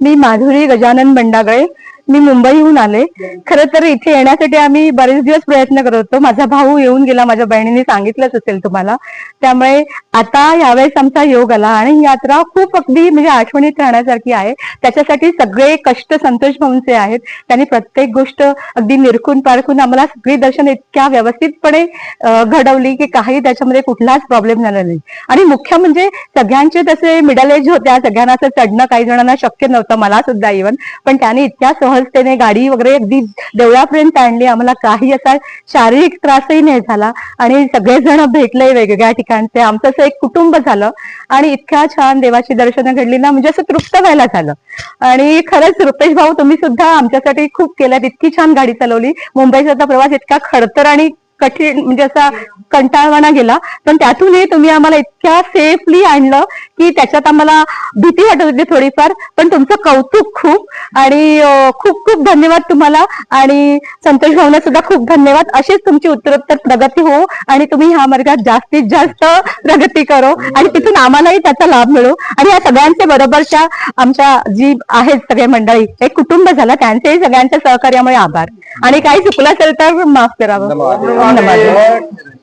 मी माधुरी गजानन बंडागळे. मी मुंबईहून आले. खरं तर इथे येण्यासाठी आम्ही बरेच दिवस प्रयत्न करत होतो. माझा भाऊ येऊन गेला, माझ्या बहिणीने सांगितलंच असेल तुम्हाला. त्यामुळे आता यावेळेस आमचा योग आला आणि ही यात्रा खूप अगदी म्हणजे आठवणीत राहण्यासारखी आहे. त्याच्यासाठी सगळे कष्ट संतोष भाऊंचे आहेत. त्यांनी प्रत्येक गोष्ट अगदी निरखून पारखून आम्हाला सगळी दर्शन इतक्या व्यवस्थितपणे घडवली की काही त्याच्यामध्ये कुठलाच प्रॉब्लेम झाला नाही. आणि मुख्य म्हणजे सगळ्यांचे तसे मिडल एज होत्या, सगळ्यांना असं चढणं काही जणांना शक्य नव्हतं, मला सुद्धा इव्हन. पण त्याने इतक्या सहजतेने गाडी वगैरे अगदी देवळापर्यंत आणली. आम्हाला काही असा शारीरिक त्रासही नाही झाला आणि सगळेजण भेटले वेगवेगळ्या ठिकाणचे. आमचं असं एक कुटुंब झालं आणि इतक्या छान देवाची दर्शनं घडली ना, म्हणजे असं तृप्त व्हायला झालं. आणि खरंच रुपेश भाऊ, तुम्ही सुद्धा आमच्यासाठी खूप केल्यात. इतकी छान गाडी चालवली. मुंबईचा प्रवास इतका खडतर आणि कठीण म्हणजे असा कंटाळवाणा गेला, पण त्यातूनही तुम्ही आम्हाला इतक्या सेफली आणलं की त्याच्यात आम्हाला भीती वाटत होती थोडीफार. पण तुमचं कौतुक खूप आणि खूप खूप धन्यवाद तुम्हाला. आणि संतोष भाऊंना सुद्धा खूप धन्यवाद. अशीच तुमची उत्तरोत्तर प्रगती हो आणि तुम्ही ह्या मार्गात जास्तीत जास्त प्रगती करो आणि तिथून आम्हालाही त्याचा लाभ मिळो. आणि या सगळ्यांचे बरोबरच्या आमच्या जी आहेत सगळे मंडळी, एक कुटुंब झालं, त्यांचेही सगळ्यांच्या सहकार्यामुळे आभार. आणि काही चुकलं असेल तर माफ करावं. धन्यवाद.